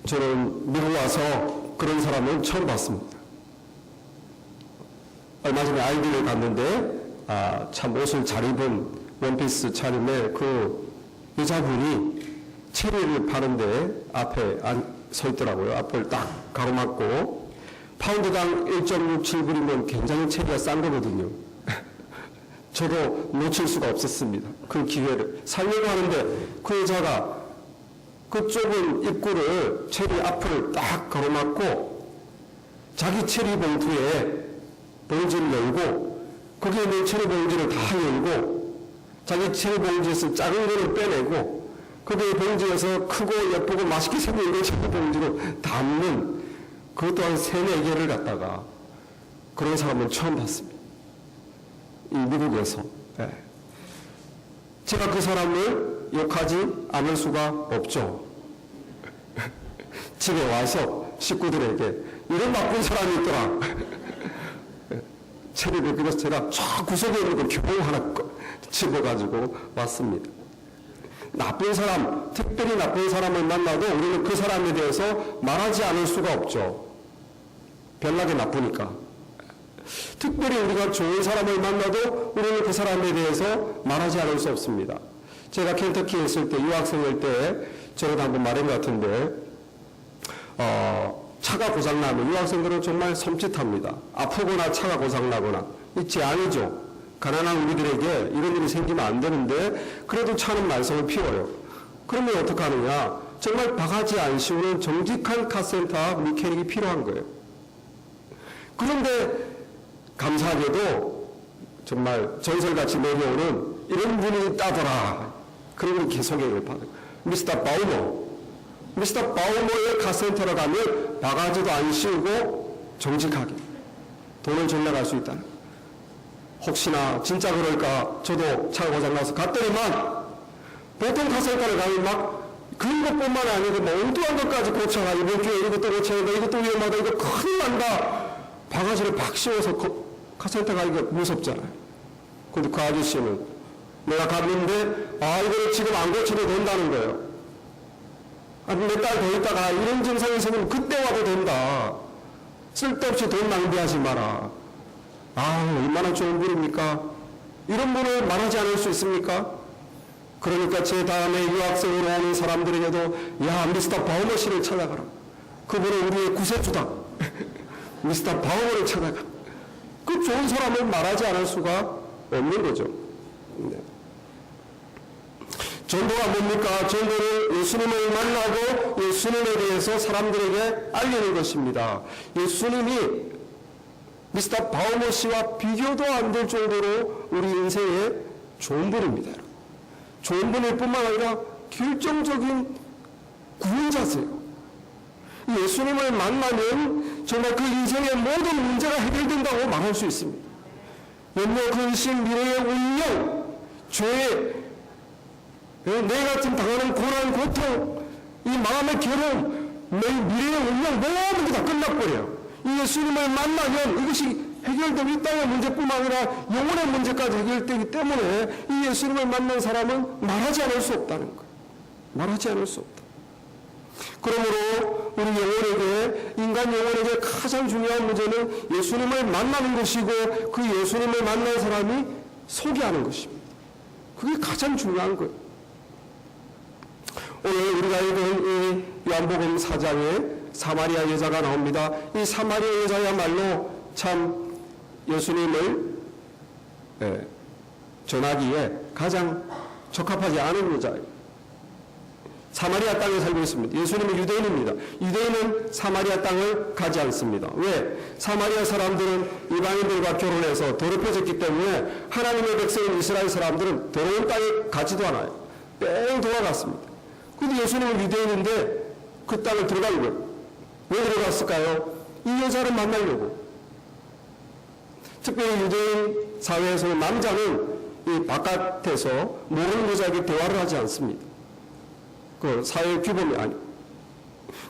저는 미국 와서 그런 사람을 처음 봤습니다. 얼마 전에 아이들을 갔는데 참 옷을 잘 입은 원피스 차림에 그 여자분이 체리를 파는데 앞에 서 있더라고요. 앞을 딱 가로막고 파운드당 1.67불이면 굉장히 체리가 싼 거거든요. 저도 놓칠 수가 없었습니다. 그 기회를 살려고 하는데 그 여자가 그 좁은 입구를 체리 앞을 딱 가로막고 자기 체리 봉투에 봉지를 열고 거기에 있는 체리 봉지를 다 열고 자기 체리 봉지에서 작은 거를 빼내고 거기에 봉지에서 크고 예쁘고 맛있게 생긴 걸 체리 봉지로 담는 그 또한 3-4개를 갖다가 그런 사람은 처음 봤습니다. 이 미국에서. 네. 제가 그 사람을 욕하지 않을 수가 없죠. 집에 와서 식구들에게 이런 나쁜 사람이 있더라. 체리를 그래서 제가 쫙 구석에 있는 거 교봉 하나 집어가지고 왔습니다. 나쁜 사람, 특별히 나쁜 사람을 만나도 우리는 그 사람에 대해서 말하지 않을 수가 없죠. 별나게 나쁘니까. 특별히 우리가 좋은 사람을 만나도 우리는 그 사람에 대해서 말하지 않을 수 없습니다. 제가 켄터키에 있을 때, 유학생일 때, 저도 한번 말한 것 같은데, 차가 고장나면 유학생들은 정말 섬찟합니다. 아프거나 차가 고장나거나. 이 재앙이죠. 가난한 우리들에게 이런 일이 생기면 안 되는데, 그래도 차는 말썽을 피워요. 그러면 어떻게 하느냐? 정말 바가지 안 씌우는 정직한 카센터와 미케닉이 필요한 거예요. 그런데, 감사하게도 정말 전설같이 내려오는 이런 분이 있다더라. 그런 분이 소개를 받아요. 미스터 바우머. 미스터 바우머의 카센터로 가면 바가지도 안 씌우고 정직하게 돈을 전락할 수 있다는 거예요. 혹시나 진짜 그럴까 저도 차가 고장나서 갔더니만 보통 카센터를 가면 막 그런 것뿐만 아니고 뭐 엉뚱한 것까지 고쳐가 이번 주에 이것도 고쳐야 돼. 이것도 위험하다. 이거 큰일 난다. 바가지를 박 씌워서 카센터 가기가 무섭잖아요. 근데 그 아저씨는 내가 갔는데 이거를 지금 안 고쳐도 된다는 거예요. 몇 달 더 있다가 이런 증상이 생기면 그때 와도 된다. 쓸데없이 돈 낭비하지 마라. 얼마나 좋은 분입니까? 이런 분을 말하지 않을 수 있습니까? 그러니까 제 다음에 유학생으로 오는 사람들에게도 미스터 바우머 씨를 찾아가라. 그분은 우리의 구세주다. 미스터 바우머를 찾아가. 그 좋은 사람을 말하지 않을 수가 없는 거죠. 네. 전도가 뭡니까? 전도는 예수님을 만나고 예수님에 대해서 사람들에게 알리는 것입니다. 예수님이 미스터 바우머 씨와 비교도 안 될 정도로 우리 인생의 좋은 분입니다. 좋은 분일 뿐만 아니라 결정적인 구원자세요. 예수님을 만나면 정말 그 인생의 모든 문제가 해결된다고 말할 수 있습니다. 염려, 근심, 미래의 운명, 죄, 내가 지금 당하는 고난, 고통, 이 마음의 괴로움, 내 미래의 운명 모든 게 다 끝나버려요. 이 예수님을 만나면 이것이 해결되고 이 땅의 문제뿐만 아니라 영혼의 문제까지 해결되기 때문에 이 예수님을 만난 사람은 말하지 않을 수 없다는 거예요. 말하지 않을 수 없다. 그러므로 우리 영혼에게, 인간 영혼에게 가장 중요한 문제는 예수님을 만나는 것이고 그 예수님을 만난 사람이 소개하는 것입니다. 그게 가장 중요한 거예요. 오늘 우리가 읽은 이 요한복음 4장에 사마리아 여자가 나옵니다. 이 사마리아 여자야말로 참 예수님을 전하기에 가장 적합하지 않은 여자예요. 사마리아 땅에 살고 있습니다. 예수님은 유대인입니다. 유대인은 사마리아 땅을 가지 않습니다. 왜? 사마리아 사람들은 이방인들과 결혼해서 더럽혀졌기 때문에 하나님의 백성인 이스라엘 사람들은 더러운 땅에 가지도 않아요. 뺑 돌아갔습니다. 근데 예수님은 유대인인데 그 땅을 들어간 거예요. 왜 들어갔을까요? 이 여자를 만나려고. 특별히 유대인 사회에서는 남자는 이 바깥에서 모르는 여자에게 대화를 하지 않습니다. 그 사회의 규범이 아니고.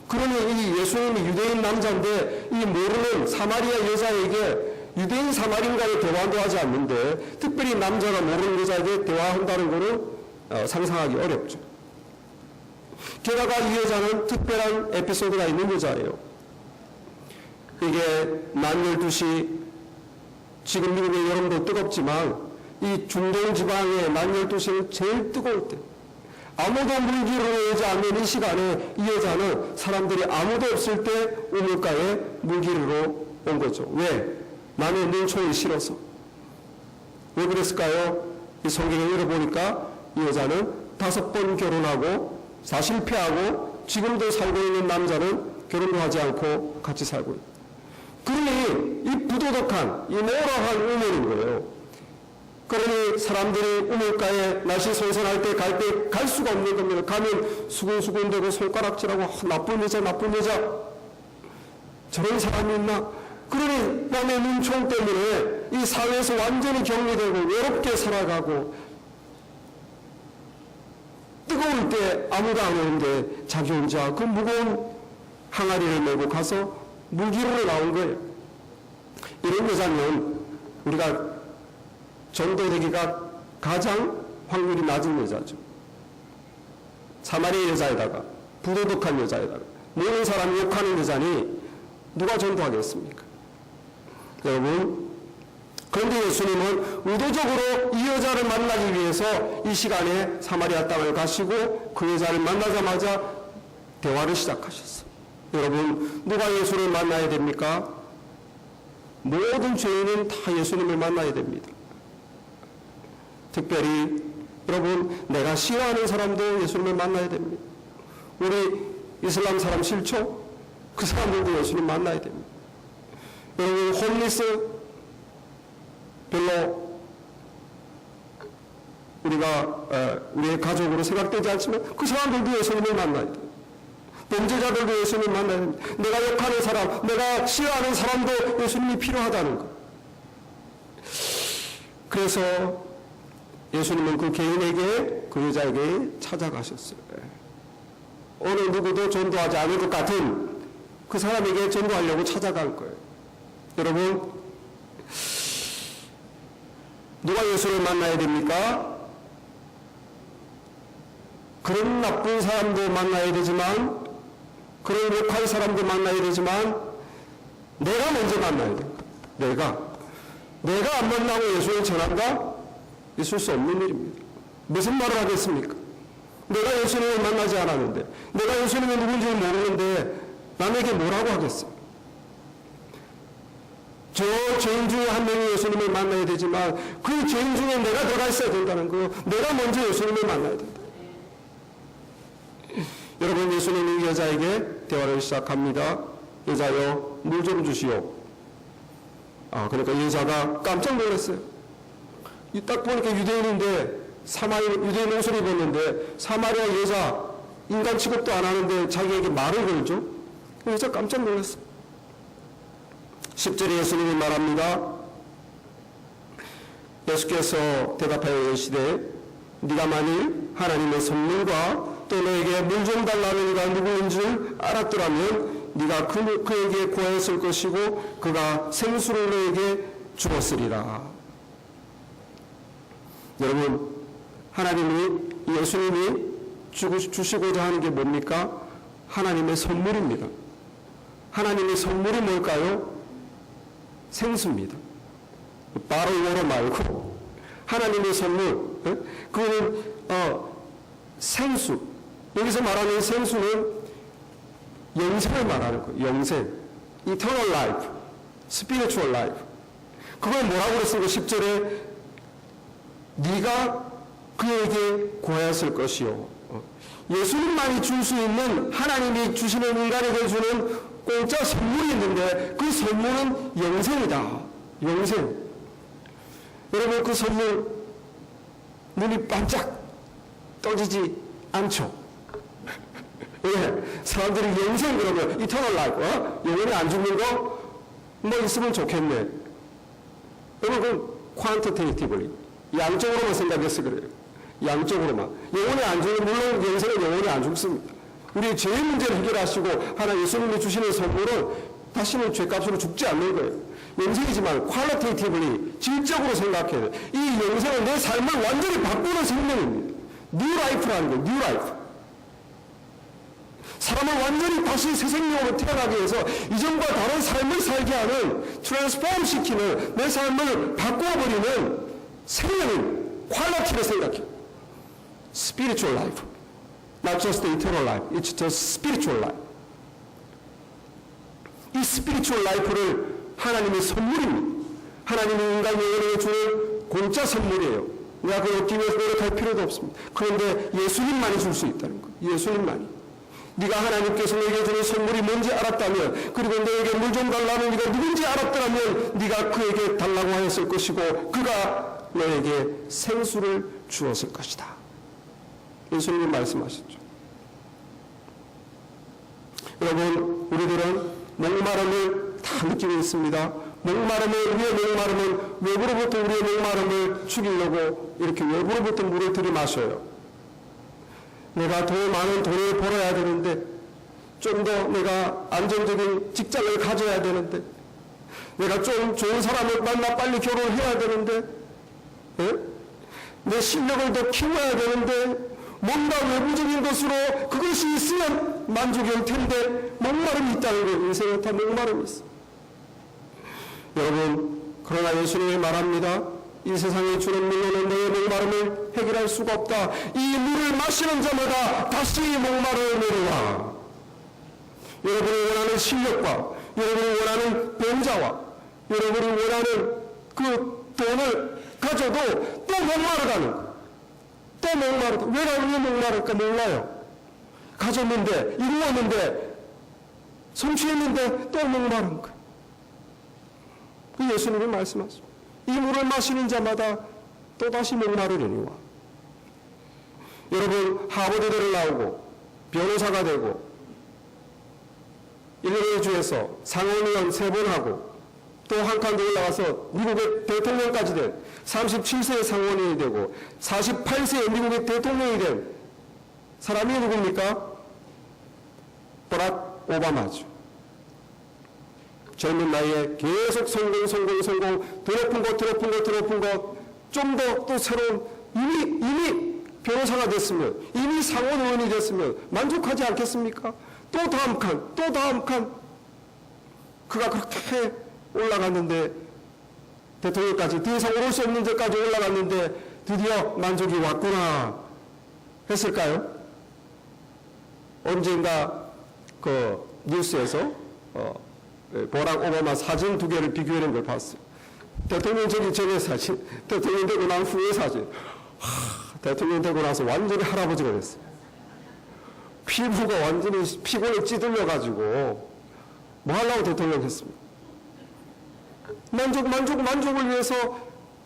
그러니 이 예수님이 유대인 남자인데 이 모르는 사마리아 여자에게 유대인 사마리인과의 대화도 하지 않는데 특별히 남자가 모르는 여자에게 대화한다는 것은 상상하기 어렵죠. 게다가 이 여자는 특별한 에피소드가 있는 여자예요. 이게 낮 12시, 지금 미국의 여름도 뜨겁지만 이 중동 지방의 낮 12시는 제일 뜨거울 때, 아무도 물기를 오지 않는 이 시간에 이 여자는 사람들이 아무도 없을 때 우물가에 물기르러 온 거죠. 왜? 남의 눈총이 싫어서. 왜 그랬을까요? 이 성경에 읽어보니까 이 여자는 5번 결혼하고 다 실패하고 지금도 살고 있는 남자는 결혼도 하지 않고 같이 살고 있다. 그러니 이 부도덕한, 이 모락한 우물인 거예요. 그러니 사람들이 우물가에 날씨 선선할 때 갈 때 갈 수가 없는 겁니다. 가면 수근수근대고 손가락질하고 나쁜 여자 나쁜 여자, 저런 사람이 있나? 그러니 남의 눈총 때문에 이 사회에서 완전히 격리되고 외롭게 살아가고, 뜨거울 때 아무도 안 오는데 자기 혼자 그 무거운 항아리를 메고 가서 물기르러 나온 거예요. 이런 여자는 우리가 전도되기가 가장 확률이 낮은 여자죠. 사마리아 여자에다가 부도덕한 여자에다가 모든 사람이 욕하는 여자니 누가 전도하겠습니까? 여러분, 그런데 예수님은 의도적으로 이 여자를 만나기 위해서 이 시간에 사마리아 땅을 가시고 그 여자를 만나자마자 대화를 시작하셨어요. 여러분, 누가 예수를 만나야 됩니까? 모든 죄인은 다 예수님을 만나야 됩니다. 특별히 여러분, 내가 싫어하는 사람도 예수님을 만나야 됩니다. 우리 이슬람 사람 싫죠? 그 사람들도 예수님 만나야 됩니다. 여러분, 홈리스 별로 우리의 가족으로 생각되지 않지만 그 사람들도 예수님을 만나야 돼요. 범죄자들도 예수님을 만나야 됩니다. 내가 욕하는 사람, 내가 싫어하는 사람도 예수님이 필요하다는 것. 그래서 예수님은 그 개인에게, 그 여자에게 찾아가셨어요. 어느 누구도 전도하지 않을 것 같은 그 사람에게 전도하려고 찾아간 거예요. 여러분, 누가 예수를 만나야 됩니까? 그런 나쁜 사람도 만나야 되지만, 그런 욕할 사람도 만나야 되지만, 내가 먼저 만나야 됩니다. 내가 안 만나고 예수를 전한다? 있을 수 없는 일입니다. 무슨 말을 하겠습니까? 내가 예수님을 만나지 않았는데, 내가 예수님이 누군지 모르는데 남에게 뭐라고 하겠어요? 저 죄인 중에 한 명이 예수님을 만나야 되지만 그 죄인 중에 내가 들어가 있어야 된다는 거, 내가 먼저 예수님을 만나야 된다. 여러분, 예수님이 여자에게 대화를 시작합니다. 여자여, 물 좀 주시오. 그러니까 여자가 깜짝 놀랐어요. 딱 보니까 유대인인데, 유대인 옷을 입었는데 사마리아 여자, 인간 취급도 안 하는데 자기에게 말을 걸죠. 여자 깜짝 놀랐어요. 10절에 예수님이 말합니다. 예수께서 대답하여 이르시되 네가 만일 하나님의 선물과 또 너에게 물 좀 달라는 이가 누구인 줄 알았더라면 네가 그에게 구하였을 것이고 그가 생수를 너에게 주었으리라. 여러분, 하나님이, 예수님이 주시고자 하는 게 뭡니까? 하나님의 선물입니다. 하나님의 선물이 뭘까요? 생수입니다. 바로 이거로 말고 하나님의 선물, 그거는 생수. 여기서 말하는 생수는 영생을 말하는 거예요. 영생, eternal life, spiritual life. 그걸 뭐라고 그랬어요? 10절에 네가 그에게 구하였을 것이요. 예수님만이 줄 수 있는, 하나님이 주시는, 인간에게 주는 공짜 선물이 있는데 그 선물은 영생이다. 영생. 여러분, 그 선물 눈이 반짝 떠지지 않죠. 왜? 사람들이 영생 그러면 이터널 라이프, 영원히 안 죽는 거 뭐 있으면 좋겠네. 여러분, 그 퀀티테이티브리, 양적으로만 생각해서 그래요. 양적으로만. 영원히 안 죽는, 물론 영생은 영원히 안 죽습니다. 우리 죄의 문제를 해결하시고 하나 예수님이 주시는 선물은 다시는 죄값으로 죽지 않는 거예요. 영생이지만 퀄리테이티브리, 질적으로 생각해야 돼. 이 영생은 내 삶을 완전히 바꾸는 생명입니다. 뉴 라이프라는 거예요. 뉴 라이프. 사람을 완전히 다시 새 생명으로 태어나게 해서 이전과 다른 삶을 살게 하는 트랜스포럼 시키는 내 삶을 바꾸어버리는 생명인 퀄리티를 생각해요. Spiritual life. Not just the eternal life. It's just spiritual life. 이 스피리추얼 라이프를 하나님의 선물입니다. 하나님이 인간 영혼에게 주는 공짜 선물이에요. 내가 그걸 얻기 위해서 노력할 필요도 없습니다. 그런데 예수님만이 줄 수 있다는 거예요. 예수님만이. 네가 하나님께서 너에게 주는 선물이 뭔지 알았다면, 그리고 너에게 물 좀 달라는 네가 누군지 알았더라면 네가 그에게 달라고 하였을 것이고 그가 너에게 생수를 주었을 것이다. 예수님이 말씀하셨죠. 여러분, 우리들은 목마름을 다 느끼고 있습니다. 우리의 목마름은 외부로부터 우리의 목마름을 죽이려고 이렇게 외부로부터 물을 들이마셔요. 내가 더 많은 돈을 벌어야 되는데, 좀 더 내가 안정적인 직장을 가져야 되는데, 내가 좀 좋은 사람을 만나 빨리 결혼을 해야 되는데, 내 실력을 더 키워야 되는데, 뭔가 외부적인 것으로 그것이 있으면 만족이 올 텐데 목마름이 있다는 거예요. 인생에 다 목마름이 있어. 여러분, 그러나 예수님이 말합니다. 이 세상에 주는 물로는 너의 목마름을 해결할 수가 없다. 이 물을 마시는 자마다 다시 목마름을 내려와. 여러분이 원하는 실력과 여러분이 원하는 병자와 여러분이 원하는 그 돈을 가져도 또 목마르다는 거예요. 또 목마르다. 왜 목마를까 몰라요. 가졌는데, 이루었는데, 성취했는데 또 목마른 거예요. 그 예수님이 말씀하십니다. 이 물을 마시는 자마다 또다시 목마르려니와. 여러분, 하버드대를 나오고 변호사가 되고 일리노이 주에서 상원의원 3번 하고 또 한 칸 더 올라가서 미국의 대통령까지 된 37세의 상원의원이 되고 48세의 미국의 대통령이 된 사람이 누굽니까? 버락 오바마죠. 젊은 나이에 계속 성공, 더 높은 것, 좀 더 또 새로운, 이미 변호사가 됐으면, 이미 상원의원이 됐으면 만족하지 않겠습니까? 또 다음 칸. 그가 그렇게 올라갔는데, 대통령까지, 더 이상 오를 수 없는 데까지 올라갔는데, 드디어 만족이 왔구나 했을까요? 언젠가 그 뉴스에서 버락 오바마 사진 2개를 비교하는 걸 봤어요. 대통령 되기 전의 사진, 대통령 되고 난 후의 사진. 대통령 되고 나서 완전히 할아버지가 됐어요. 피부가 완전히 피곤에 찌들려가지고 뭐 하려고 대통령 했습니까? 만족을 위해서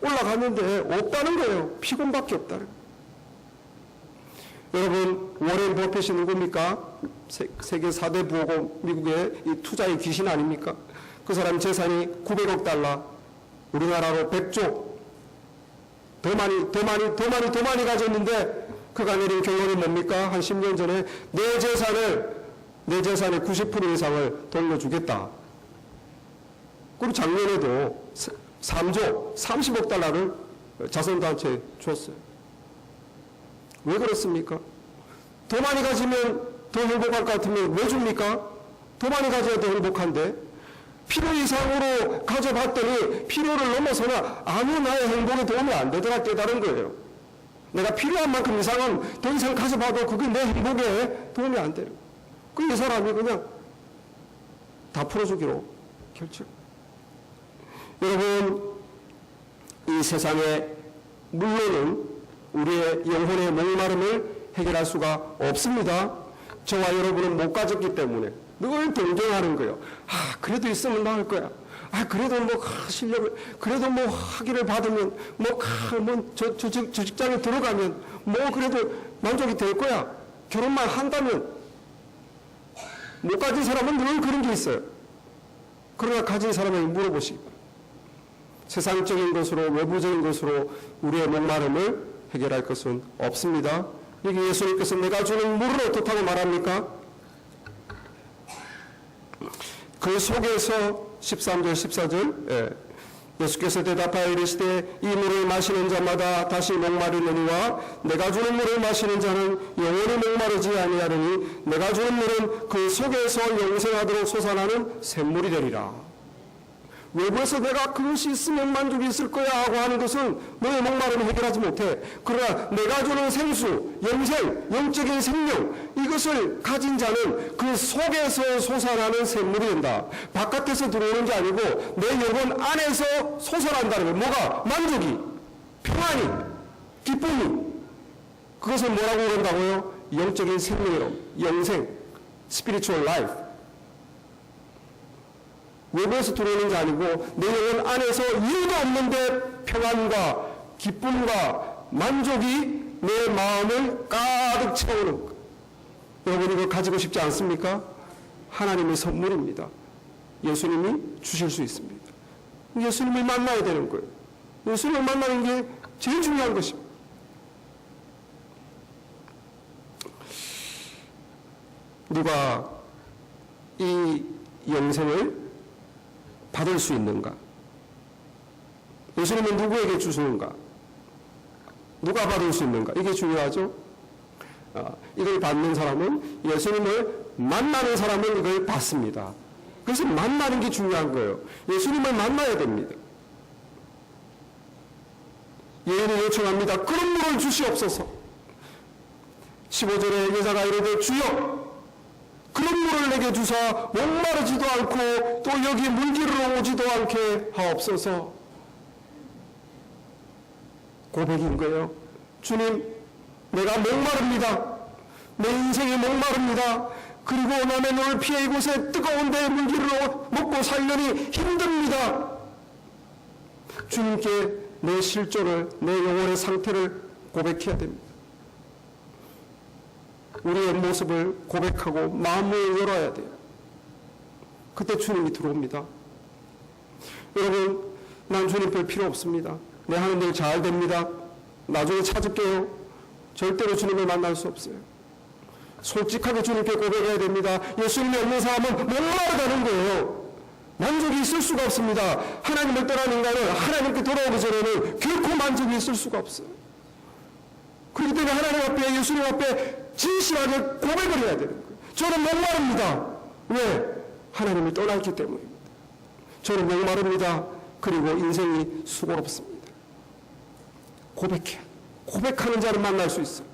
올라갔는데 없다는 거예요. 피곤밖에 없다는 거예요. 여러분, 워렌 버핏이 누굽니까? 세계 4대 부호고 미국의 이 투자의 귀신 아닙니까? 그 사람 재산이 900억 달러, 우리나라로 100조, 더 많이 가졌는데 그가 내린 결론이 뭡니까? 한 10년 전에 내 재산의 90% 이상을 돌려주겠다. 그리고 작년에도 3조, 30억 달러를 자선단체에 줬어요. 왜 그렇습니까? 더 많이 가지면 더 행복할 것 같으면 왜 줍니까? 더 많이 가져야 더 행복한데, 필요 이상으로 가져봤더니 필요를 넘어서는 아무 나의 행복에 도움이 안 되더라 깨달은 거예요. 내가 필요한 만큼 이상은 더 이상 가져봐도 그게 내 행복에 도움이 안 돼요. 이 사람이 그냥 다 풀어주기로 결정. 여러분, 이 세상에 물론은 우리의 영혼의 목마름을 해결할 수가 없습니다. 저와 여러분은 못 가졌기 때문에 늘 동경하는 거예요. 그래도 있으면 나을 거야. 그래도 실력을, 그래도 학위를 받으면, 저 직장에 들어가면, 그래도 만족이 될 거야. 결혼만 한다면. 못 가진 사람은 늘 그런 게 있어요. 그러나 가진 사람에게 물어보시기 바랍니다. 세상적인 것으로, 외부적인 것으로 우리의 목마름을 해결할 것은 없습니다. 여기 예수님께서 내가 주는 물을 어떻다고 말합니까? 그 속에서 13절, 14절 예수께서 대답하여 이르시되 이 물을 마시는 자마다 다시 목마르느니와 내가 주는 물을 마시는 자는 영원히 목마르지 아니하리니 내가 주는 물은 그 속에서 영생하도록 솟아나는 샘물이 되리라. 외부에서 내가 그것이 있으면 만족이 있을 거야 하고 하는 것은 너의 목마름을 해결하지 못해. 그러나 내가 주는 생수, 영생, 영적인 생명, 이것을 가진 자는 그 속에서 솟아나는 샘물이 된다. 바깥에서 들어오는 게 아니고 내 영혼 안에서 솟아난다는 거예요. 뭐가? 만족이, 평안이, 기쁨이. 그것을 뭐라고 그런다고요? 영적인 생명이라고. 영생, spiritual life. 외부에서 들어오는 게 아니고 내 영혼 안에서 이유도 없는데 평안과 기쁨과 만족이 내 마음을 가득 채우는 것. 여러분 이거 가지고 싶지 않습니까? 하나님의 선물입니다. 예수님이 주실 수 있습니다. 예수님을 만나야 되는 거예요. 예수님을 만나는 게 제일 중요한 것입니다. 누가 이 영생을 받을 수 있는가? 예수님은 누구에게 주시는가? 누가 받을 수 있는가? 이게 중요하죠. 이걸 받는 사람은 예수님을 만나는 사람은 이걸 받습니다. 그래서 만나는 게 중요한 거예요. 예수님을 만나야 됩니다. 예언이 요청합니다. 그런 물을 주시옵소서. 15절에 여자가 이르되 주여 그런 물을 내게 주사 목마르지도 않고 또 여기 물기르러 오지도 않게 하옵소서. 고백인 거예요. 주님, 내가 목마릅니다. 내 인생이 목마릅니다. 그리고 남의 눈을 피해 이곳에 뜨거운 데 물기르러 먹고 살려니 힘듭니다. 주님께 내 실존을, 내 영혼의 상태를 고백해야 됩니다. 우리의 모습을 고백하고 마음을 열어야 돼요. 그때 주님이 들어옵니다. 여러분, 난 주님 별 필요 없습니다. 내 하는 일 잘 됩니다. 나중에 찾을게요. 절대로 주님을 만날 수 없어요. 솔직하게 주님께 고백해야 됩니다. 예수님이 없는 사람은 목마르다는 거예요. 만족이 있을 수가 없습니다. 하나님을 떠난 인간은 하나님께 돌아오기 전에는 결코 만족이 있을 수가 없어요. 그렇기 때문에 하나님 앞에, 예수님 앞에 진실하게 고백을 해야 되는 거예요. 저는 목마릅니다. 왜? 하나님을 떠났기 때문입니다. 저는 목마릅니다. 그리고 인생이 수고롭습니다. 고백해. 고백하는 자를 만날 수 있어요.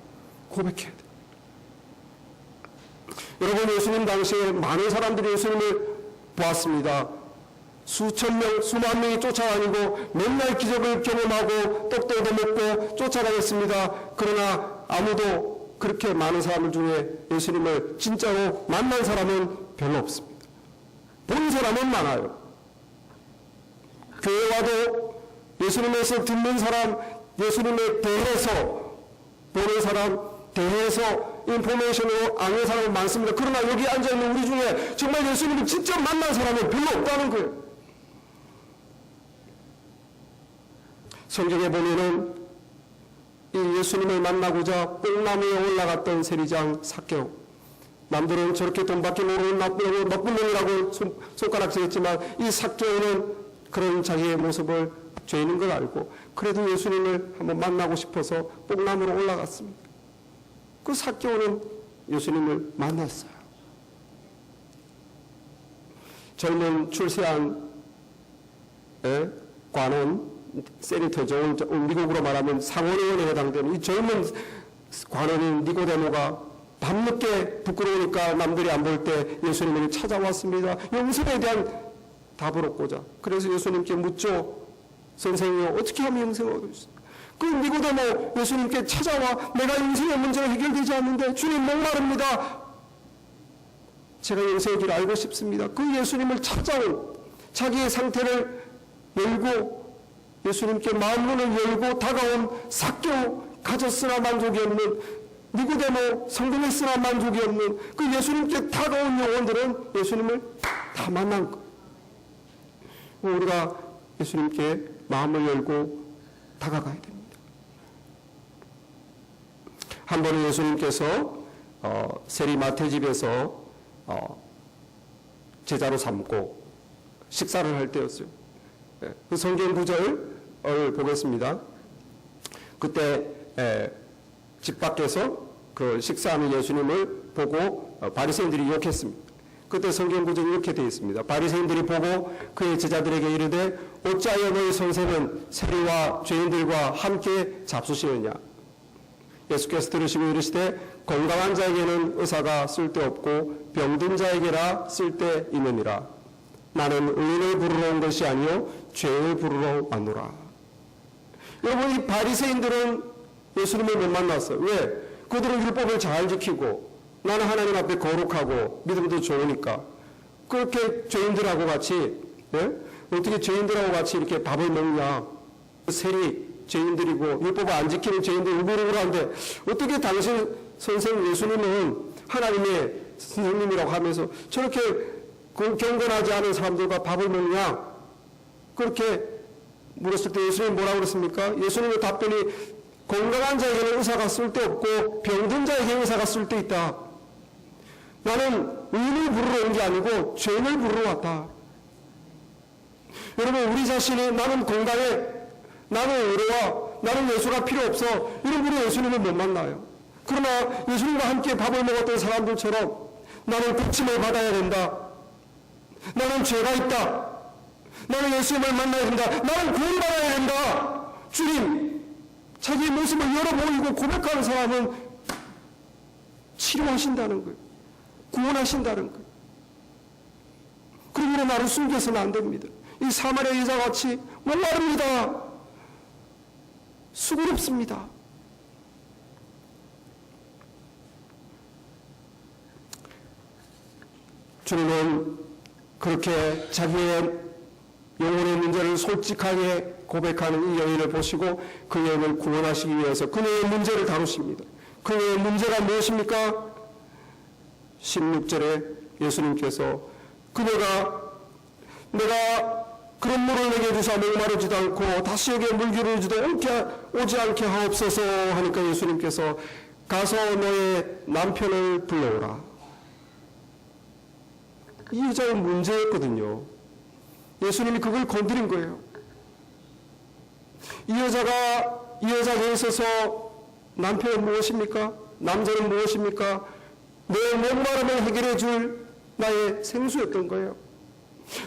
고백해야 돼. 여러분, 예수님 당시에 많은 사람들이 예수님을 보았습니다. 수천 명, 수만 명이 쫓아다니고 맨날 기적을 경험하고 떡도 얻어먹고 쫓아다녔습니다. 그러나 아무도 그렇게 많은 사람들 중에 예수님을 진짜로 만난 사람은 별로 없습니다. 본 사람은 많아요. 교회 와도 예수님에서 듣는 사람, 예수님에 대해서 보는 사람, 대해서 인포메이션으로 아는 사람은 많습니다. 그러나 여기 앉아있는 우리 중에 정말 예수님을 직접 만난 사람은 별로 없다는 거예요. 성경에 보면은 이 예수님을 만나고자 뽕나무에 올라갔던 세리장 삭개오. 남들은 저렇게 돈밖에 모르는 나쁜 놈이라고 손가락질했지만 이 삭개오는 그런 자기의 모습을 죄인인 걸 알고 그래도 예수님을 한번 만나고 싶어서 뽕나무로 올라갔습니다. 그 삭개오는 예수님을 만났어요. 젊은 출세한 관원, 세니터죠. 미국으로 말하면 상원의원에 해당되는 이 젊은 관원인 니고데모가 밤늦게 부끄러우니까 남들이 안 볼 때 예수님을 찾아왔습니다. 영생에 대한 답을 얻고자. 그래서 예수님께 묻죠. 선생님이요, 어떻게 하면 영생을 얻을 수 있어요? 그 니고데모 예수님께 찾아와 내가 영생의 문제가 해결되지 않는데 주님 목마릅니다. 제가 영생의 길을 알고 싶습니다. 그 예수님을 찾아온 자기의 상태를 열고 예수님께 마음문을 열고 다가온 삭개오, 가졌으나 만족이 없는 니고데모, 성공했으나 만족이 없는 그 예수님께 다가온 영혼들은 예수님을 다 만난 거예요. 우리가 예수님께 마음을 열고 다가가야 됩니다. 한 번은 예수님께서 세리 마태집에서 제자로 삼고 식사를 할 때였어요. 그 성경 구절을 보겠습니다. 그때 집 밖에서 그 식사하는 예수님을 보고 바리새인들이 욕했습니다. 그때 성경 구절이 이렇게 되어 있습니다. 바리새인들이 보고 그의 제자들에게 이르되 어찌하여 너희 선생은 세리와 죄인들과 함께 잡수시느냐. 예수께서 들으시고 이르시되 건강한 자에게는 의사가 쓸데없고 병든 자에게라 쓸데있느니라. 나는 의인을 부르러 온 것이 아니요 죄를 부르러 왔노라. 여러분, 이 바리새인들은 예수님을 못 만났어요. 왜? 그들은 율법을 잘 지키고 나는 하나님 앞에 거룩하고 믿음도 좋으니까 그렇게 죄인들하고 같이 어떻게 죄인들하고 같이 이렇게 밥을 먹냐. 세리 죄인들이고 율법을 안 지키는 죄인들이 우글우글한데 어떻게 당신 선생 예수님은 하나님의 선생님이라고 하면서 저렇게 경건하지 않은 사람들과 밥을 먹냐. 그렇게 물었을 때 예수님이 뭐라고 그랬습니까? 예수님의 답변이 건강한 자에게는 의사가 쓸데없고 병든 자에게 의사가 쓸데있다. 나는 의인을 부르러 온 게 아니고 죄인을 부르러 왔다. 여러분, 우리 자신이 나는 건강해, 나는 의로와, 나는 예수가 필요 없어, 이런 분이 예수님을 못 만나요. 그러나 예수님과 함께 밥을 먹었던 사람들처럼 나는 고침을 받아야 된다. 나는 죄가 있다. 나는 예수님을 만나야 된다. 나는 구원받아야 된다. 주님, 자기의 모습을 열어보이고 고백하는 사람은 치료하신다는 거예요. 구원하신다는 거예요. 그러므로 나를 숨겨서는 안 됩니다. 이 사마리아 여자같이 목마릅니다. 수고롭습니다. 주님은 그렇게 자기의 영혼의 문제를 솔직하게 고백하는 이 여인을 보시고 그 여인을 구원하시기 위해서 그녀의 문제를 다루십니다. 그녀의 문제가 무엇입니까? 16절에 예수님께서 그녀가 내가 그런 물을 내게 주사 목마르지도 않고 다시 여기에 물기를 주도 오지 않게 하옵소서 하니까 예수님께서 가서 너의 남편을 불러오라. 이 여자의 문제였거든요. 예수님이 그걸 건드린 거예요. 이 여자에게 있어서 남편은 무엇입니까? 남자는 무엇입니까? 내 목마름을 해결해 줄 나의 생수였던 거예요.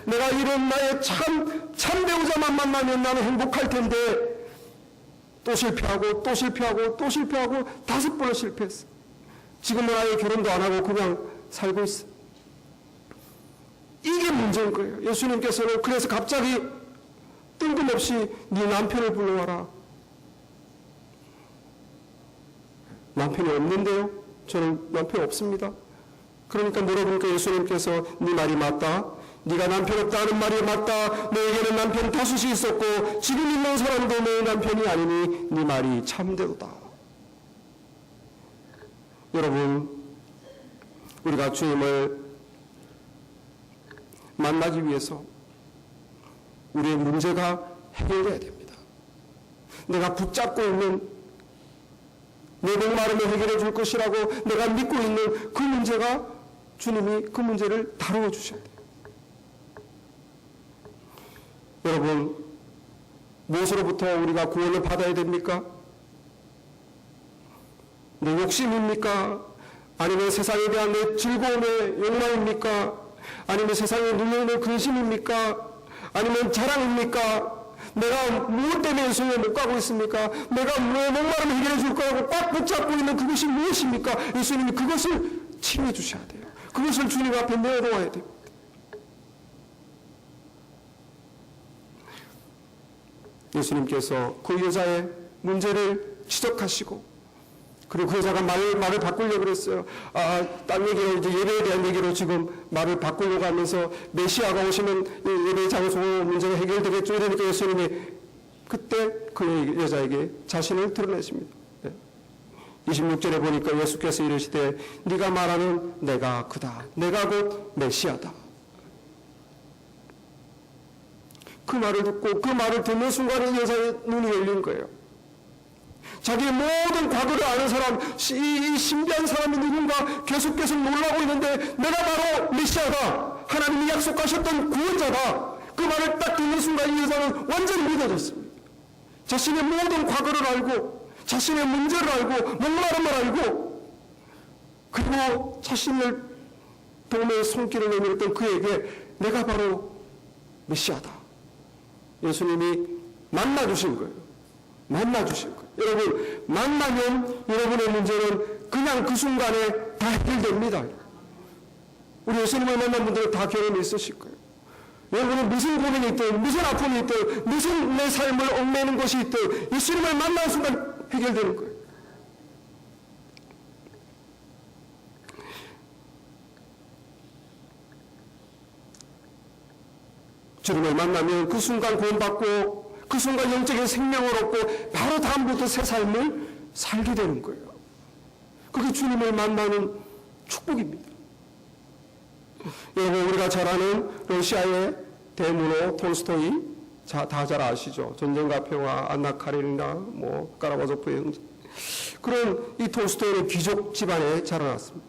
내가 이런 나의 참 배우자만 만나면 나는 행복할 텐데 또 실패하고 또 실패하고 또 실패하고 5번을 실패했어. 지금은 아예 결혼도 안 하고 그냥 살고 있어. 이게 문제인 거예요. 예수님께서는 그래서 갑자기 뜬금없이 네 남편을 불러와라. 남편이 없는데요? 저는 남편 없습니다. 그러니까 물어보니까 예수님께서 네 말이 맞다. 네가 남편 없다는 말이 맞다. 너에게는 남편 5이 있었고 지금 있는 사람도 너의 남편이 아니니 네 말이 참되도다. 여러분, 우리가 주님을 만나기 위해서 우리의 문제가 해결돼야 됩니다. 내가 붙잡고 있는 내 목마름을 해결해 줄 것이라고 내가 믿고 있는 그 문제가 주님이 그 문제를 다루어 주셔야 돼요. 여러분, 무엇으로부터 우리가 구원을 받아야 됩니까? 내 욕심입니까? 아니면 세상에 대한 내 즐거움의 욕망입니까? 아니면 세상에 눌려있는 근심입니까? 아니면 자랑입니까? 내가 무엇 때문에 예수님을 못 가고 있습니까? 내가 왜 목마름을 해결해 줄 거라고 꽉 붙잡고 있는 그것이 무엇입니까? 예수님이 그것을 치료해 주셔야 돼요. 그것을 주님 앞에 내어놓아야 돼요. 예수님께서 그 여자의 문제를 지적하시고 그리고 그 여자가 말을 바꾸려고 그랬어요. 딴 얘기로 이제 예배에 대한 얘기로 지금 말을 바꾸려고 하면서 메시아가 오시면 예배 장소 문제가 해결되겠죠. 이러니까 예수님이 그때 그 여자에게 자신을 드러내십니다. 26절에 보니까 예수께서 이르시되 네가 말하는 내가 그다. 내가 곧 메시아다. 그 말을 듣고 그 말을 듣는 순간에 여자의 눈이 열린 거예요. 자기의 모든 과거를 아는 사람, 이 신비한 사람이 누군가 계속 놀라고 있는데 내가 바로 메시아다. 하나님이 약속하셨던 구원자다. 그 그 말을 딱 듣는 순간 이 여자는 완전히 믿어졌습니다. 자신의 모든 과거를 알고 자신의 문제를 알고 목마름을 알고 그리고 자신을 도움의 손길을 내밀었던 그에게 내가 바로 메시아다. 예수님이 만나주신 거예요. 만나주신 거예요. 여러분, 만나면 여러분의 문제는 그냥 그 순간에 다 해결됩니다. 우리 예수님을 만난 분들은 다 경험이 있으실 거예요. 여러분은 무슨 고민이 있든 무슨 아픔이 있든 무슨 내 삶을 얽매는 것이 있든 예수님을 만나는 순간 해결되는 거예요. 주님을 만나면 그 순간 구원받고 그 순간 영적인 생명을 얻고 바로 다음부터 새 삶을 살게 되는 거예요. 그게 주님을 만나는 축복입니다. 여러분, 우리가 잘 아는 러시아의 대문호 톨스토이, 다 잘 아시죠? 전쟁과 평화, 안나 카레니나, 까라바조프의 형제. 그런 이 톨스토이는 귀족 집안에 자라났습니다.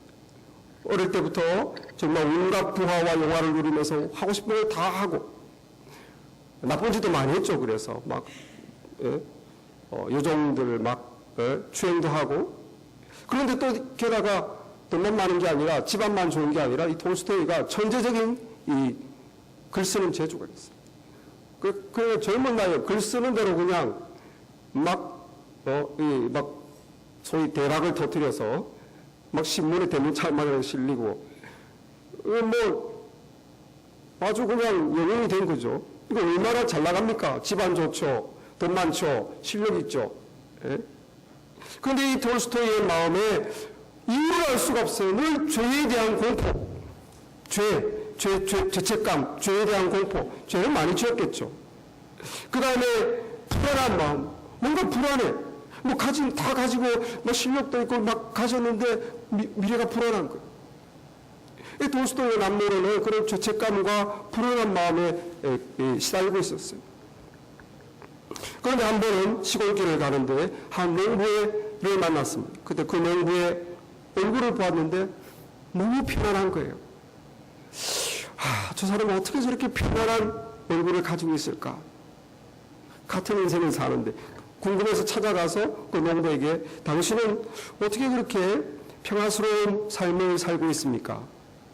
어릴 때부터 정말 온갖 부하와 영화를 누리면서 하고 싶은 걸 다 하고 나쁜 짓도 많이 했죠. 그래서 요정들 추행도 하고. 그런데 또 게다가 돈만 많은 게 아니라 집안만 좋은 게 아니라 이 톨스토이가 천재적인 이 글 쓰는 재주가 있어요. 그 젊은 나이에 글 쓰는 대로 그냥 소위 대락을 터뜨려서 신문에 대문짝만 실리고 아주 그냥 영웅이 된 거죠. 이거 얼마나 잘 나갑니까? 집안 좋죠, 돈 많죠, 실력 있죠. 예? 그런데 이 톨스토이의 마음에 이유를 알 수가 없어요. 늘 죄에 대한 공포, 죄책감, 죄에 대한 공포, 죄를 많이 지었겠죠. 그 다음에 불안한 마음, 뭔가 불안해. 다 가지고, 실력도 있고, 가졌는데, 미래가 불안한 거예요. 이 톨스토이의 남모로는 그런 죄책감과 불안한 마음에 시달리고 있었어요. 그런데 한 번은 시골길을 가는데, 한 농부를 만났습니다. 그때 그 농부의 얼굴을 보았는데, 너무 편안한 거예요. 저 사람은 어떻게 저렇게 편안한 얼굴을 가지고 있을까? 같은 인생을 사는데 궁금해서 찾아가서 그 농부에게 당신은 어떻게 그렇게 평화스러운 삶을 살고 있습니까?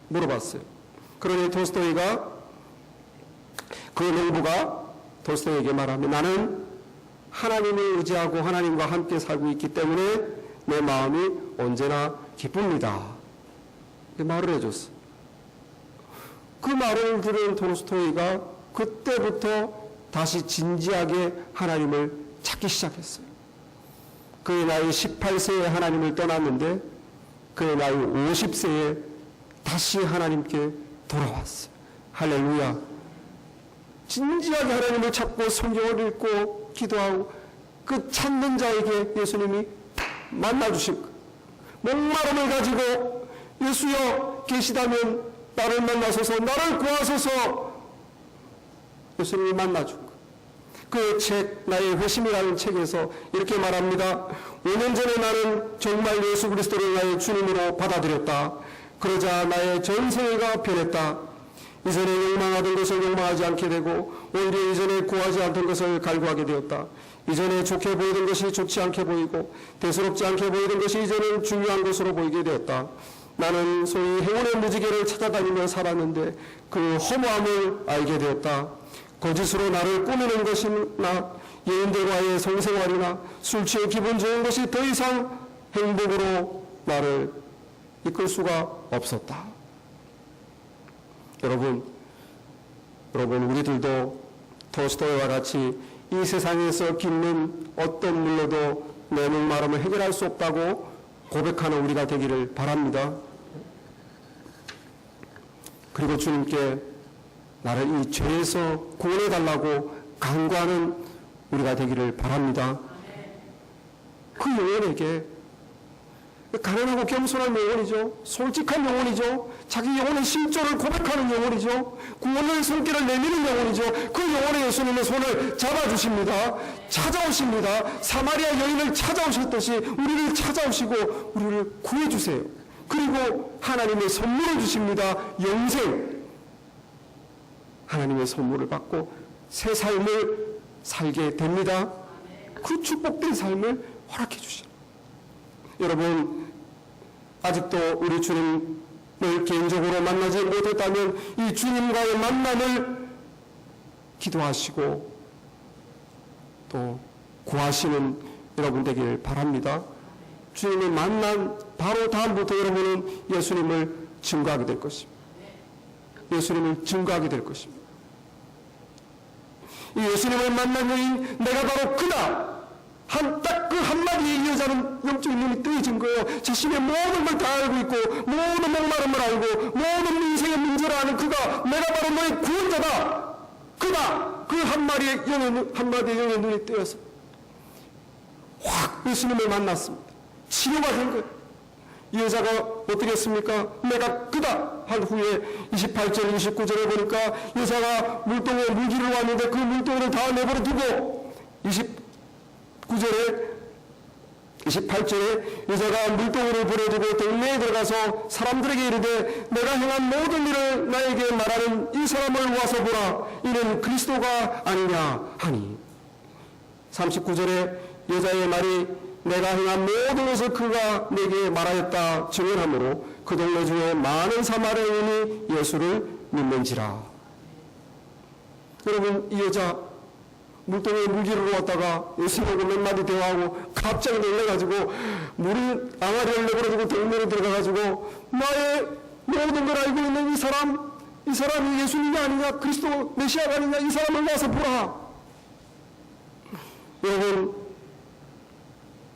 물어봤어요. 그러니 톨스토이가 그 농부가 톨스토이에게 말하면 나는 하나님을 의지하고 하나님과 함께 살고 있기 때문에 내 마음이 언제나 기쁩니다. 그 말을 해줬어. 그 말을 들은 톨스토이가 그때부터 다시 진지하게 하나님을 찾기 시작했어요. 그의 나이 18세에 하나님을 떠났는데 그의 나이 50세에 다시 하나님께 돌아왔어요. 할렐루야. 진지하게 하나님을 찾고 성경을 읽고 기도하고 그 찾는 자에게 예수님이 만나주신 거예요. 목마름을 가지고 예수여 계시다면 나를 만나소서, 나를 구하소서. 예수님이 만나준 거예요. 그 책, 나의 회심이라는 책에서 이렇게 말합니다. 5년 전에 나는 정말 예수 그리스도를 나의 주님으로 받아들였다. 그러자 나의 전생애가 변했다. 이전에 욕망하던 것을 욕망하지 않게 되고 오히려 이전에 구하지 않던 것을 갈구하게 되었다. 이전에 좋게 보이던 것이 좋지 않게 보이고 대수롭지 않게 보이던 것이 이제는 중요한 것으로 보이게 되었다. 나는 소위 행운의 무지개를 찾아다니며 살았는데 그 허무함을 알게 되었다. 거짓으로 나를 꾸미는 것이나 예인들과의 성생활이나 술 취해 기분 좋은 것이 더 이상 행복으로 나를 이끌 수가 없었다. 여러분 우리들도 톨스토이와 같이 이 세상에서 겪는 어떤 물로도 내 목마름을 해결할 수 없다고 고백하는 우리가 되기를 바랍니다. 그리고 주님께 나를 이 죄에서 구원해달라고 간구하는 우리가 되기를 바랍니다. 그 영혼에게 가난하고 겸손한 영혼이죠. 솔직한 영혼이죠. 자기 영혼의 실존을 고백하는 영혼이죠. 구원의 손길을 내미는 영혼이죠. 그 영혼의 예수님의 손을 잡아주십니다. 찾아오십니다. 사마리아 여인을 찾아오셨듯이 우리를 찾아오시고 우리를 구해주세요. 그리고 하나님의 선물을 주십니다. 영생. 하나님의 선물을 받고 새 삶을 살게 됩니다. 그 축복된 삶을 허락해 주시오. 여러분, 아직도 우리 주님을 개인적으로 만나지 못했다면 이 주님과의 만남을 기도하시고 또 구하시는 여러분 되길 바랍니다. 주님을 만난 바로 다음부터 여러분은 예수님을 증거하게 될 것입니다. 예수님을 증거하게 될 것입니다. 이 예수님을 만난 여인, 내가 바로 그다! 딱 그 한마디에 이 여자는 영적인 눈이 뜨여진 거예요. 자신의 모든 걸 다 알고 있고, 모든 목마름을 알고, 모든 인생의 문제를 아는 그가 내가 바로 너의 구원자다! 그다! 그 한마디에 영의 눈이 뜨여서 확 예수님을 만났습니다. 치료가 된 거예요. 이 여자가 어떻게 했습니까? 내가 그다! 한 후에 28절, 29절에 보니까 여자가 물동에 물기를 왔는데 그 물동을 다 내버려 두고 28절에 여자가 물동을 버려두고 동네에 들어가서 사람들에게 이르되 내가 행한 모든 일을 나에게 말하는 이 사람을 와서 보라. 이는 그리스도가 아니냐 하니 39절에 여자의 말이 내가 행한 모든 것을 그가 내게 말하였다 증언하므로 그 동네 중에 많은 사마리아인이 예수를 믿는지라. 여러분, 이 여자 물동에 물기를 왔다가 예수님하고 몇 마디 대화하고 갑자기 놀래가지고 물을 앙아리를 내버려두고 동네로 들어가가지고 나의 모든 걸 알고 있는 이 사람이 예수님이 아니냐, 그리스도 메시아가 아니냐, 이 사람을 와서 보라. 여러분,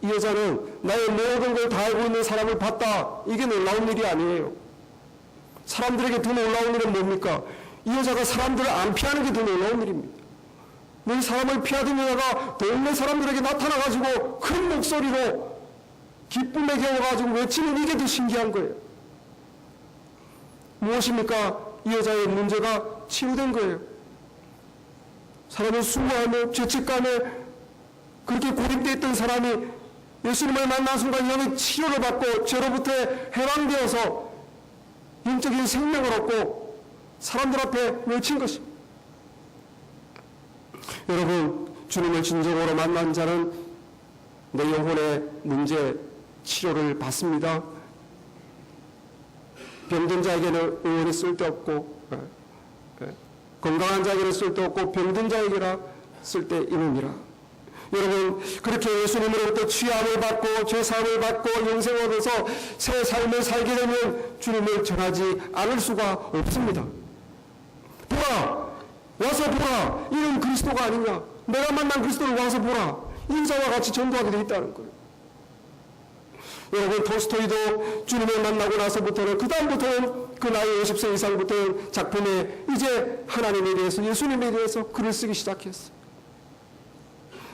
이 여자는 나의 모든 걸 다 알고 있는 사람을 봤다. 이게 놀라운 일이 아니에요. 사람들에게 더 놀라운 일은 뭡니까? 이 여자가 사람들을 안 피하는 게 더 놀라운 일입니다. 이 사람을 피하던 여자가 동네 사람들에게 나타나가지고 큰 목소리로 기쁨에 겨워가지고 외치는 이게 더 신기한 거예요. 무엇입니까? 이 여자의 문제가 치유된 거예요. 사람을 수고하며 죄책감에 그렇게 고립되어 있던 사람이 예수님을 만난 순간 영의 치료를 받고 죄로부터 해방되어서 영적인 생명을 얻고 사람들 앞에 외친 것입니다. 여러분, 주님을 진정으로 만난 자는 내 영혼의 문제 치료를 받습니다. 병든 자에게는 의원이 쓸데없고 건강한 자에게는 쓸데없고 병든 자에게라 쓸데있느니라. 여러분, 그렇게 예수님으로부터 취함을 받고 죄사함을 받고 영생을 얻어서 새 삶을 살게 되면 주님을 전하지 않을 수가 없습니다. 보라! 와서 보라! 이는 그리스도가 아니냐? 내가 만난 그리스도를 와서 보라! 인자와 같이 전도하게 되어 있다는 거예요. 여러분, 톨스토이도 주님을 만나고 나서부터는, 그 다음부터는 그 나이 50세 이상부터는 작품에 이제 하나님에 대해서, 예수님에 대해서 글을 쓰기 시작했어요.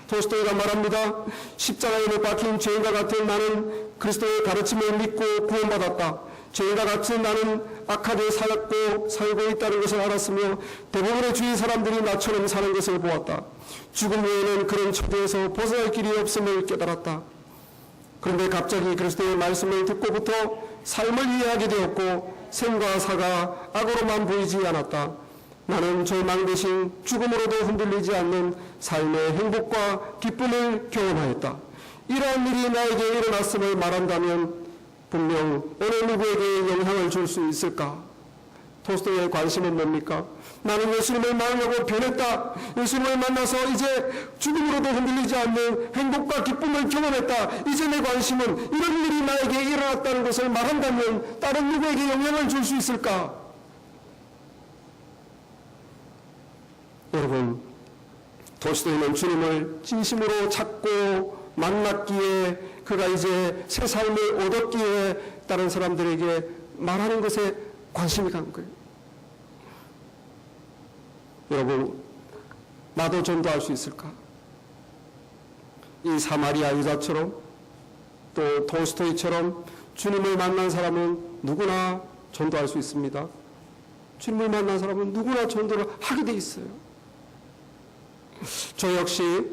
톨스토이가 말합니다. 십자가에 못 박힌 죄인과 같은 나는 그리스도의 가르침을 믿고 구원받았다. 죄인과 같은 나는 악하게 살고 있다는 것을 알았으며 대부분의 주위 사람들이 나처럼 사는 것을 보았다. 죽음 후에는 그런 처지에서 벗어날 길이 없음을 깨달았다. 그런데 갑자기 그리스도의 말씀을 듣고부터 삶을 이해하게 되었고 생과 사가 악으로만 보이지 않았다. 나는 절망 대신 죽음으로도 흔들리지 않는 삶의 행복과 기쁨을 경험하였다. 이러한 일이 나에게 일어났음을 말한다면 분명 어느 누구에게 영향을 줄 수 있을까? 톨스토이의 관심은 뭡니까? 나는 예수님을 만나고 변했다. 예수님을 만나서 이제 죽음으로도 흔들리지 않는 행복과 기쁨을 경험했다. 이제 내 관심은 이런 일이 나에게 일어났다는 것을 말한다면 다른 누구에게 영향을 줄 수 있을까? 여러분, 톨스토이는 주님을 진심으로 찾고 만났기에, 그가 이제 새 삶을 얻었기에 다른 사람들에게 말하는 것에 관심이 간 거예요. 여러분, 나도 전도할 수 있을까? 이 사마리아 여자처럼 또 톨스토이처럼 주님을 만난 사람은 누구나 전도할 수 있습니다. 주님을 만난 사람은 누구나 전도를 하게 돼 있어요. 저 역시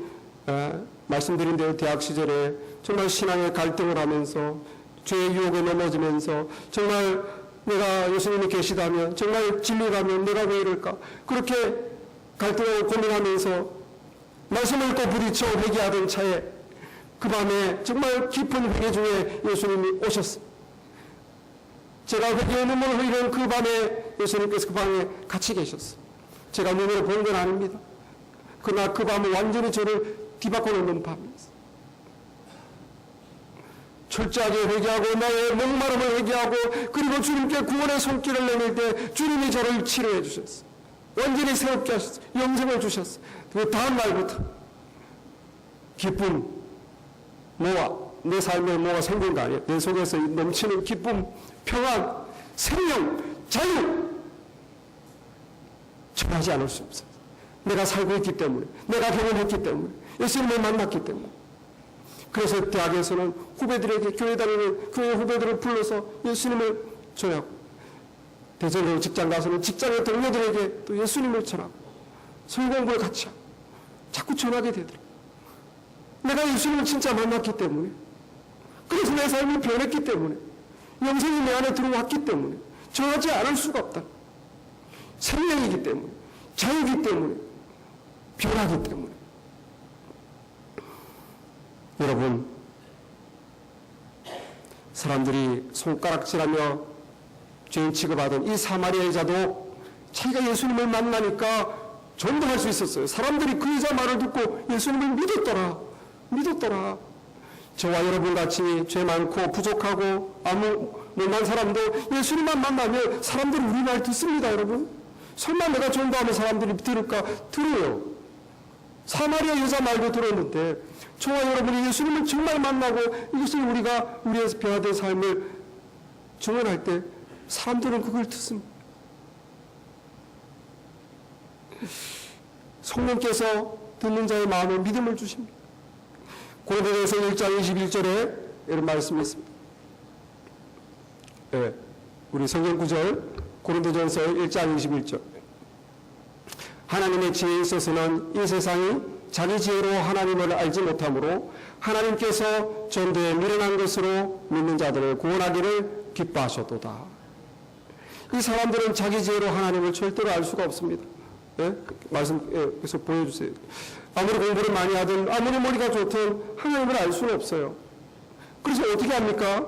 말씀드린 대로 대학 시절에 정말 신앙의 갈등을 하면서 죄의 유혹에 넘어지면서 정말 내가 예수님이 계시다면, 정말 진리라면 내가 왜 이럴까? 그렇게 갈등하고 고민하면서 말씀을 또 부딪혀 회개하던 차에 그 밤에 정말 깊은 회개 중에 예수님이 오셨어요. 제가 회개의 눈물을 흘리는 그 밤에 예수님께서 그 방에 같이 계셨어요. 제가 눈으로 본 건 아닙니다. 그러나 그 밤은 완전히 저를 뒤바꿔 놓는 밤이었어요. 철저하게 회개하고 나의 목마름을 회개하고 그리고 주님께 구원의 손길을 내밀 때 주님이 저를 치료해 주셨어요. 완전히 새롭게 하셨어요. 영생을 주셨어요. 그 다음 날부터 기쁨, 내 삶에 뭐가 생긴 거 아니에요. 내 속에서 넘치는 기쁨, 평안, 생명, 자유 전하지 않을 수 없어요. 내가 살고 있기 때문에, 내가 경험했기 때문에, 예수님을 만났기 때문에. 그래서 대학에서는 후배들에게, 교회 다니는 교회 후배들을 불러서 예수님을 전하고, 대전으로 직장 가서는 직장의 동료들에게 또 예수님을 전하고, 설공부를 같이 하고, 자꾸 전하게 되더라고요. 내가 예수님을 진짜 만났기 때문에, 그래서 내 삶이 변했기 때문에, 영생이 내 안에 들어왔기 때문에, 전하지 않을 수가 없다. 생명이기 때문에, 자유이기 때문에, 변하기 때문에. 여러분, 사람들이 손가락질하며 죄인 취급하던 이 사마리아 여자도 자기가 예수님을 만나니까 전도할 수 있었어요. 사람들이 그 여자 말을 듣고 예수님을 믿었더라. 저와 여러분 같이 죄 많고 부족하고 아무 못난 사람도 예수님만 만나면 사람들이 우리 말 듣습니다, 여러분. 설마 내가 전도하면 사람들이 들을까? 들어요. 사마리아 여자 말도 들었는데 저와 여러분이 예수님을 정말 만나고 이것을 우리가 우리의 변화된 삶을 증언할 때 사람들은 그걸 듣습니다. 성령께서 듣는 자의 마음에 믿음을 주십니다. 고린도전서 1장 21절에 이런 말씀이 있습니다. 네, 우리 성경 구절 고린도전서 1장 21절. 하나님의 지혜에 있어서는 이 세상이 자기 지혜로 하나님을 알지 못하므로 하나님께서 전도에 미련한 것으로 믿는 자들을 구원하기를 기뻐하셨도다. 이 사람들은 자기 지혜로 하나님을 절대로 알 수가 없습니다. 네? 말씀에서 보여주세요. 아무리 공부를 많이 하든 아무리 머리가 좋든 하나님을 알 수는 없어요. 그래서 어떻게 합니까?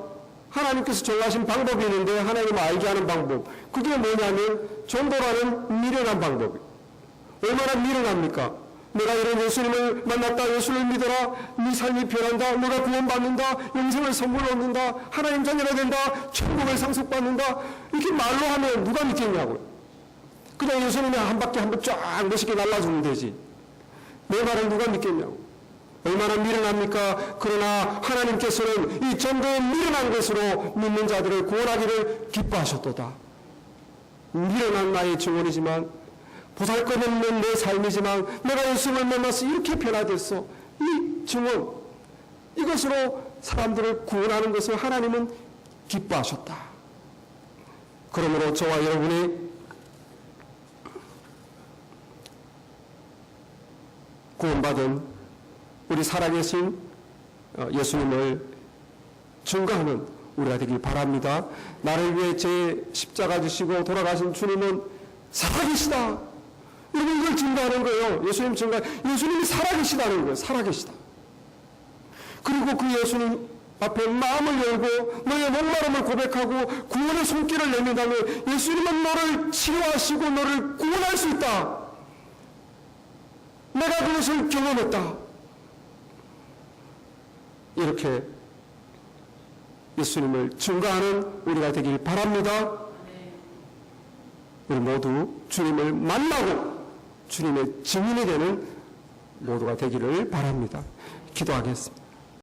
하나님께서 정하신 방법이 있는데 하나님을 알게 하는 방법. 그게 뭐냐면 전도라는 미련한 방법이에요. 얼마나 미련합니까? 내가 이런 예수님을 만났다, 예수를 믿어라, 네 삶이 변한다, 너가 구원받는다, 영생을 선물로 얻는다, 하나님 자녀가 된다, 천국을 상속받는다, 이렇게 말로 하면 누가 믿겠냐고요. 그냥 예수님이 한 바퀴 한번 쫙 멋있게 날라주면 되지. 내 말을 누가 믿겠냐고. 얼마나 미련합니까? 그러나 하나님께서는 이 전도에 미련한 것으로 믿는 자들을 구원하기를 기뻐하셨도다. 미련한 나의 증언이지만 보잘것없는 내 삶이지만 내가 예수님을 만나서 이렇게 변화됐어. 이 증언, 이것으로 사람들을 구원하는 것을 하나님은 기뻐하셨다. 그러므로 저와 여러분이 구원받은 우리 살아계신 예수님을 증거하는 우리가 되길 바랍니다. 나를 위해 제 십자가 지시고 돌아가신 주님은 살아계시다. 여러분, 이걸 증거하는 거예요. 예수님 증거, 예수님이 살아계시다는 거예요. 살아계시다. 그리고 그 예수님 앞에 마음을 열고 너의 목마름을 고백하고 구원의 손길을 내민다면 예수님은 너를 치료하시고 너를 구원할 수 있다. 내가 그것을 경험했다. 이렇게 예수님을 증거하는 우리가 되길 바랍니다. 우리 모두 주님을 만나고 주님의 증인이 되는 모두가 되기를 바랍니다. 기도하겠습니다.